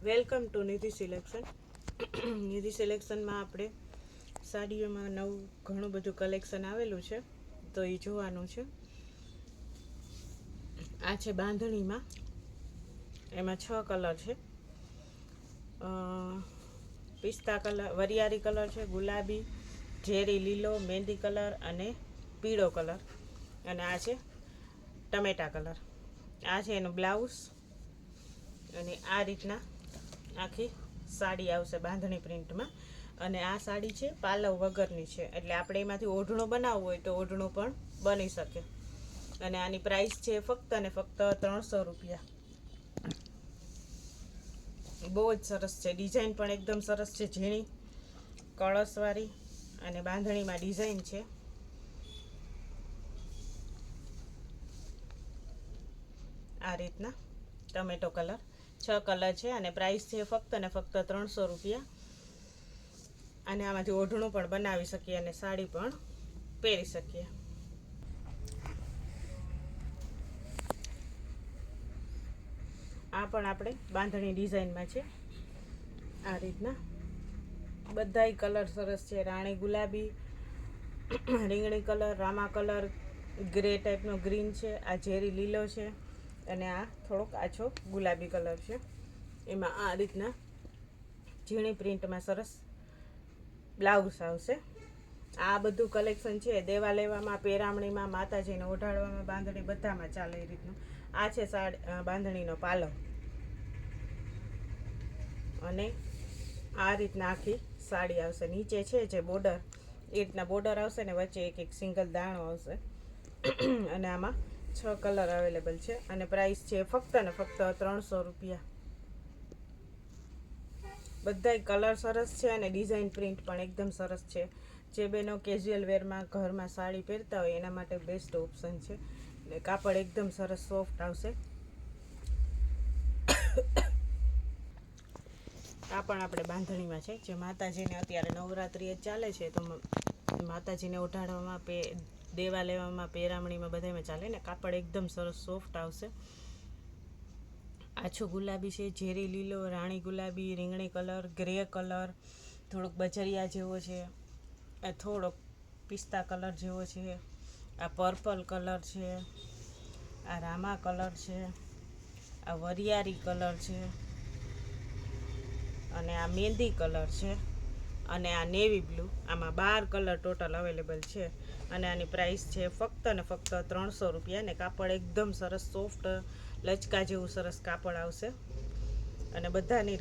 Welcome to Nidhi selection. Nidhi સિલેક્શનમાં આપણે સાડીઓમાં નવું ઘણું બધું કલેક્શન આવેલું છે, તો એ જોવાનું છે. આ છે બાંધણીમાં, એમાં 6 કલર છે. પિસ્તા કલર, વરિયાળી કલર છે, ગુલાબી, ઝેરી લીલો, મહેંદી કલર અને પીળો કલર, અને આ છે ટમેટા કલર. આ છે એનું બ્લાઉઝ, અને આ રીતના આખી સાડી આવશે બાંધણી પ્રિન્ટમાં. અને આ સાડી છે પાલવ વગરની છે, એટલે આપણે એમાંથી ઓઢણો બનાવવું હોય તો ઓઢણો પણ બની શકે. અને આની પ્રાઇસ છે ફક્ત ને ફક્ત 300 રૂપિયા. બહુ જ સરસ છે, ડિઝાઇન પણ એકદમ સરસ છે, ઝીણી કળશવાળી, અને બાંધણીમાં ડિઝાઇન છે. આ રીતના ટમેટો કલર, 6 કલર છે, અને પ્રાઇસ છે ફક્ત ને ફક્ત 300 રૂપિયા. અને આમાંથી ઓઢણું પણ બનાવી શકીએ અને સાડી પણ પહેરી શકીએ. આ પણ આપણે બાંધણી ડિઝાઇનમાં છે. આ રીતના બધાય કલર સરસ છે. રાણી ગુલાબી, રીંગણી કલર, રામા કલર, ગ્રે ટાઈપનો ગ્રીન છે, આ ઝેરી લીલો છે, અને આ થોડોક આછો ગુલાબી કલર છે. એમાં આ રીતના ઝીણી પ્રિન્ટમાં સરસ બ્લાઉઝ આવશે. આ બધું કલેક્શન છે દેવા લેવામાં, પેરામણીમાં, માતાજીને ઓઢાડવામાં, બાંધણી બધામાં ચાલે એ રીતનું. આ છે બાંધણીનો પાલવ, અને આ રીતના આખી સાડી આવશે. નીચે છે જે બોર્ડર, એ રીતના બોર્ડર આવશે, ને વચ્ચે એક એક સિંગલ દાણો આવશે. અને આમાં 6 કલર અવેલેબલ છે, અને પ્રાઇસ છે ફક્ત ને ફક્ત 300 રૂપિયા. બધાય કલર સરસ છે, અને ડિઝાઇન પ્રિન્ટ પણ એકદમ સરસ છે. જે બેનો કેઝ્યુઅલ વેરમાં ઘરમાં સાડી પહેરતા હોય એના માટે બેસ્ટ ઓપ્શન છે. કાપડ એકદમ સરસ સોફ્ટ આવશે. આ પણ આપણે બાંધણીમાં છે, જે માતાજીને અત્યારે નવરાત્રિ ચાલે છે, તો માતાજીને ઓઢાડવામાં, દેવા લેવામાં, પેરામણીમાં બધામાં ચાલે ને. કાપડ એકદમ સરસ સોફ્ટ આવશે. આછો ગુલાબી છે, ઝેરી લીલો, રાણી ગુલાબી, રીંગણી કલર, ગ્રે કલર, થોડોક બજરિયા જેવો છે, આ થોડોક પિસ્તા કલર જેવો છે, આ પર્પલ કલર છે, આ રામા કલર છે, આ વરિયાળી કલર છે, અને આ મહેંદી કલર છે, અને આ નેવી બ્લુ. આમાં 12 કલર ટોટલ અવેલેબલ છે, અને આની પ્રાઇસ છે ફક્ત ને ફક્ત 300 રૂપિયા. ને કાપડ એકદમ સરસ સોફ્ટ, લચકા જેવું સરસ કાપડ આવશે. અને બધાની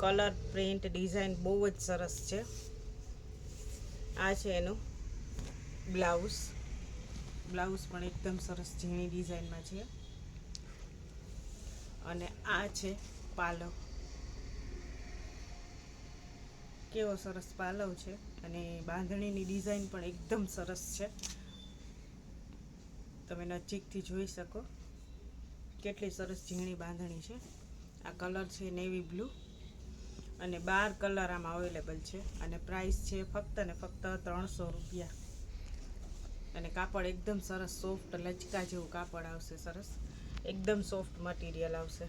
કલર, પ્રિન્ટ, ડિઝાઇન બહુ જ સરસ છે. આ છે એનું બ્લાઉઝ. બ્લાઉઝ પણ એકદમ સરસ ઝીણી ડિઝાઇનમાં છે. અને આ છે પાલવ. કેવો સરસ પાલવ છે, અને બાંધણીની ડિઝાઇન પણ એકદમ સરસ છે. તમે નજીકથી જોઈ શકો કેટલી સરસ ઝીણી બાંધણી છે. આ કલર છે નેવી બ્લુ, અને 12 કલર આમાં અવેલેબલ છે, અને પ્રાઇસ છે ફક્ત ને ફક્ત 300 રૂપિયા. અને કાપડ એકદમ સરસ સોફ્ટ, લચકા જેવું કાપડ આવશે. સરસ એકદમ સોફ્ટ મટીરિયલ આવશે.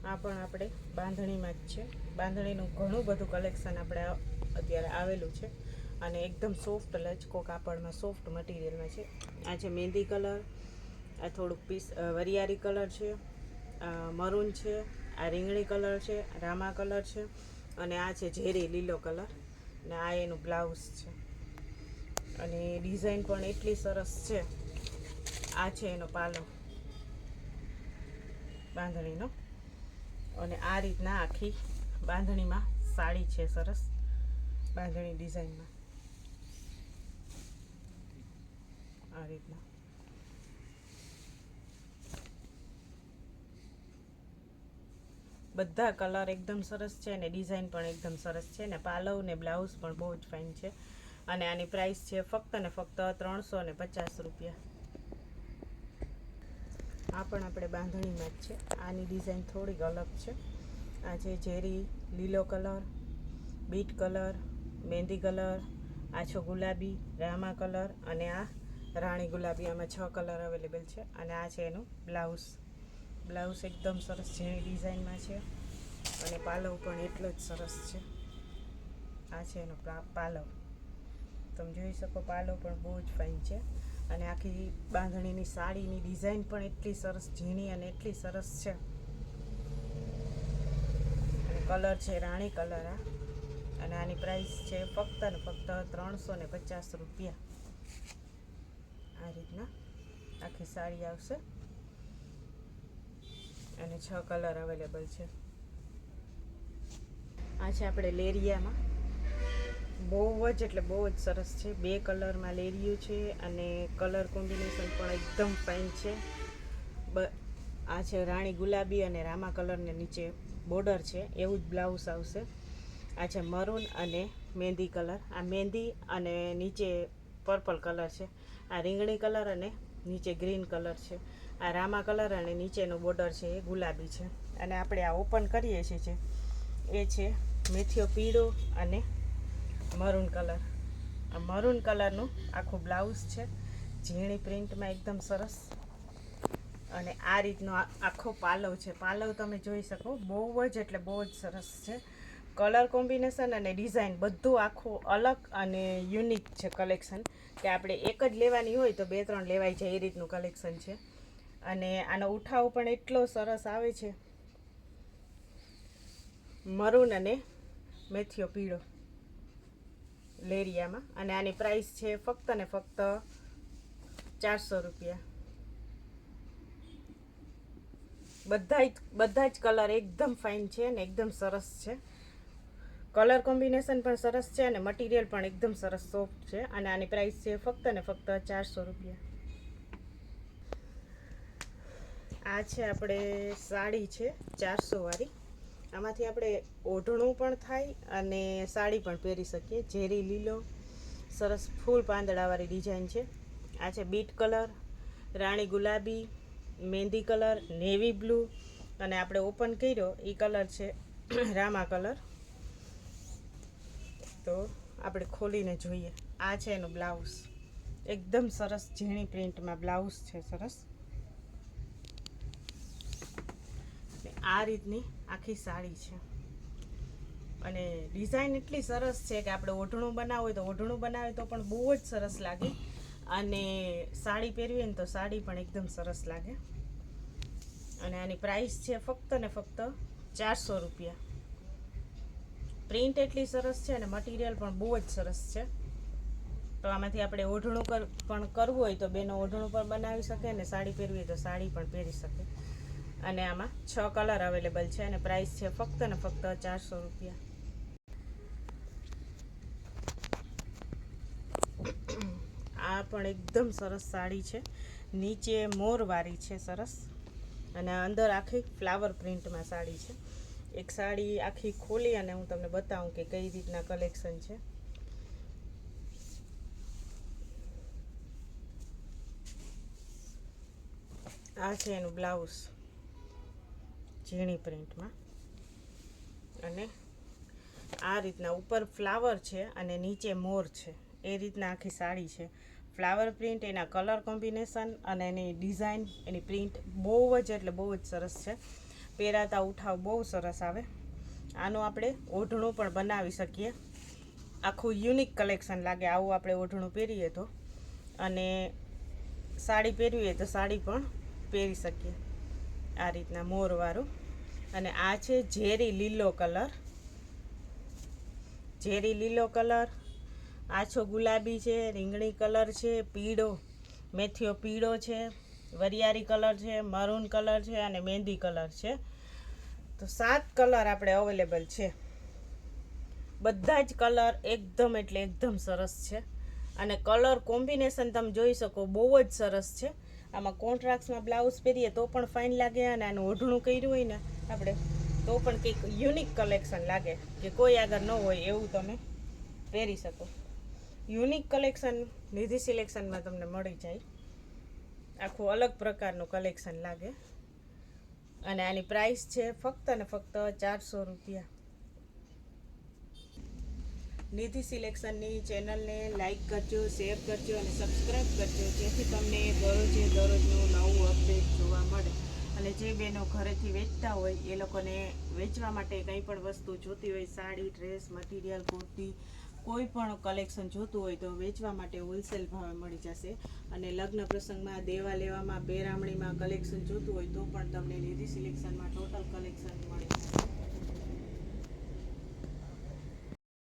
આ પણ આપણે બાંધણીમાં જ છે. બાંધણીનું ઘણું બધું કલેક્શન આપણે અત્યારે આવેલું છે, અને એકદમ સોફ્ટ લચકો કાપડમાં, સોફ્ટ મટીરિયલમાં છે. આ છે મહેંદી કલર, આ થોડુંક વરિયાળી કલર છે, આ મરૂન છે, આ રીંગણી કલર છે, રામા કલર છે, અને આ છે ઝેરી લીલો કલર, ને આ એનું બ્લાઉઝ છે. અને ડિઝાઇન પણ એટલી સરસ છે. આ છે એનો પાલવ બાંધણીનો, અને આ રીતના આખી બાંધણીમાં સાડી છે સરસ બાંધણી ડિઝાઇનમાં. આ રીતના બધા કલર એકદમ સરસ છે, અને ડિઝાઇન પણ એકદમ સરસ છે, ને પાલવ ને બ્લાઉઝ પણ બહુ જ ફાઇન છે. અને આની પ્રાઇસ છે ફક્ત ને ફક્ત 350 રૂપિયા. આ પણ આપણે બાંધણીમાં જ છે. આની ડિઝાઇન થોડીક અલગ છે. આ છે ઝેરી લીલો કલર, બીટ કલર, મહેંદી કલર, આછો ગુલાબી, રામા કલર, અને આ રાણી ગુલાબી. આમાં 6 કલર અવેલેબલ છે. અને આ છે એનું બ્લાઉઝ. બ્લાઉઝ એકદમ સરસ ઝીણી ડિઝાઇનમાં છે અને પાલવ પણ એટલો જ સરસ છે. આ છે એનો પાલવ, તમે જોઈ શકો પાલવ પણ બહુ જ ફાઇન છે. અને આખી બાંધણીની સાડીની ડિઝાઇન પણ એટલી સરસ ઝીણી અને એટલી સરસ છે. અને કલર છે રાણી કલર આ, અને આની પ્રાઇસ છે ફક્ત ને ફક્ત 350 રૂપિયા. આ રીતના આખી સાડી આવશે અને 6 કલર અવેલેબલ છે. આ છે આપણે લેરિયામાં, બહુ જ એટલે બહુ જ સરસ છે. 2 કલરમાં લેરિયું છે અને કલર કોમ્બિનેશન પણ એકદમ ફાઇન છે. આ છે રાણી ગુલાબી અને રામા કલરને નીચે બોર્ડર છે એવું જ બ્લાઉઝ આવશે. આ છે મરૂન અને મહેંદી કલર, આ મહેંદી અને નીચે પર્પલ કલર છે. આ રીંગણી કલર અને નીચે ગ્રીન કલર છે. આ રામા કલર અને નીચેનો બોર્ડર છે એ ગુલાબી છે. અને આપણે આ ઓપન કરીએ છીએ એ છે મેથીઓ પીળો અને મરૂન કલર. આ મરૂન કલરનું આખું બ્લાઉઝ છે, ઝીણી પ્રિન્ટમાં એકદમ સરસ. અને આ રીતનો આખો પાલવ છે. પાલવ તમે જોઈ શકો, બહુ જ એટલે બહુ જ સરસ છે. કલર કોમ્બિનેશન અને ડિઝાઇન બધું આખું અલગ અને યુનિક છે કલેક્શન, કે આપણે એક જ લેવાની હોય તો 2-3 લેવાય જાય એ રીતનું કલેક્શન છે. અને આનો ઉઠાવ પણ એટલો સરસ આવે છે, મરૂન અને મેથીઓ પીળો લેરિયામાં. અને આની પ્રાઇસ છે ફક્ત ને ફક્ત 400 રૂપિયા. બધા જ કલર એકદમ ફાઇન છે અને એકદમ સરસ છે. કલર કોમ્બિનેશન પણ સરસ છે અને મટીરિયલ પણ એકદમ સરસ સોફ્ટ છે. અને આની પ્રાઇસ છે ફક્ત ને ફક્ત 400 રૂપિયા. આ છે આપણે સાડી છે 400 વાળી. આમાંથી આપણે ઓઢણું પણ થાય અને સાડી પણ પહેરી શકીએ. ઝેરી લીલો સરસ ફૂલ પાંદડાવાળી ડિઝાઇન છે. આ છે બીટ કલર, રાણી ગુલાબી, મહેંદી કલર, નેવી બ્લુ, અને આપણે ઓપન કર્યો એ કલર છે રામા કલર. તો આપણે ખોલીને જોઈએ. આ છે એનું બ્લાઉઝ, એકદમ સરસ ઝીણી પ્રિન્ટમાં બ્લાઉઝ છે સરસ. આ રીતની આખી સાડી છે અને ડિઝાઇન એટલી સરસ છે કે આપણે ઓઢણું બનાવવું હોય તો ઓઢણું બનાવે તો પણ બહુ જ સરસ લાગે, અને સાડી પહેરવી હોય ને તો સાડી પણ એકદમ સરસ લાગે. અને આની પ્રાઇસ છે ફક્ત ને ફક્ત 400 રૂપિયા. પ્રિન્ટ એટલી સરસ છે અને મટીરિયલ પણ બહુ જ સરસ છે. તો આમાંથી આપણે ઓઢણું પણ કરવું હોય તો બેનો ઓઢણું પણ બનાવી શકે, અને સાડી પહેરવી હોય તો સાડી પણ પહેરી શકે. અને આમાં 6 કલર અવેલેબલ છે અને પ્રાઇસ છે ફક્ત ને ફક્ત 400 રૂપિયા. આ પણ એકદમ સરસ સાડી છે, નીચે મોરવાળી છે સરસ, અને અંદર આખી ફ્લાવર પ્રિન્ટમાં સાડી છે. એક સાડી આખી ખોલી અને હું તમને બતાવું કે કઈ રીતના કલેક્શન છે. આ છે એનું બ્લાઉઝ ઝીણી પ્રિન્ટમાં, અને આ રીતના ઉપર ફ્લાવર છે અને નીચે મોર છે એ રીતના આખી સાડી છે. ફ્લાવર પ્રિન્ટ, એના કલર કોમ્બિનેશન અને એની ડિઝાઇન, એની પ્રિન્ટ બહુ જ એટલે બહુ જ સરસ છે. પહેરાતા ઉઠાવ બહુ સરસ આવે. આનું આપણે ઓઢણું પણ બનાવી શકીએ, આખું યુનિક કલેક્શન લાગે આવું આપણે ઓઢણું પહેરીએ તો. અને સાડી પહેરવી હોય તો સાડી પણ પહેરી શકીએ આ રીતના મોરવાળું. અને આ છે ઝેરી લીલો કલર, ઝેરી લીલો કલર, આછો ગુલાબી છે, રીંગણી કલર છે, પીળો મેથીઓ પીળો છે, વરિયાળી કલર છે, મરૂન કલર છે અને મહેંદી કલર છે. તો 7 કલર આપણે અવેલેબલ છે. બધા જ કલર એકદમ એટલે એકદમ સરસ છે, અને કલર કોમ્બિનેશન તમે જોઈ શકો બહુ જ સરસ છે. આમાં કોન્ટ્રાસ્ટમાં બ્લાઉઝ પહેરીએ તો પણ ફાઇન લાગે, અને આનું ઓઢણું કર્યું હોય ને આપણે તો પણ કંઈક યુનિક કલેક્શન લાગે, કે કોઈ આગળ ન હોય એવું તમે પહેરી શકો. યુનિક કલેક્શન નિધિ સિલેક્શનમાં તમને મળી જાય, આખું અલગ પ્રકારનું કલેક્શન લાગે. અને આની પ્રાઇસ છે ફક્ત ને ફક્ત 400 રૂપિયા. નિધિ સિલેક્શનની ચેનલને લાઈક કરજો, શેર કરજો અને સબસ્ક્રાઈબ કરજો, જેથી તમને દરરોજનું નવું અપડેટ જોવા મળે. અને જે બહેનો ઘરેથી વેચતા હોય એ લોકોને વેચવા માટે કંઈ પણ વસ્તુ જોતી હોય, સાડી, ડ્રેસ, મટીરિયલ, કુર્તી, કોઈ પણ કલેક્શન જોતું હોય તો વેચવા માટે હોલસેલ ભાવે મળી જશે. અને લગ્ન પ્રસંગમાં દેવા લેવામાં, પહેરામણીમાં કલેક્શન જોતું હોય તો પણ તમને નિધિ સિલેક્શનમાં ટોટલ કલેક્શન મળે.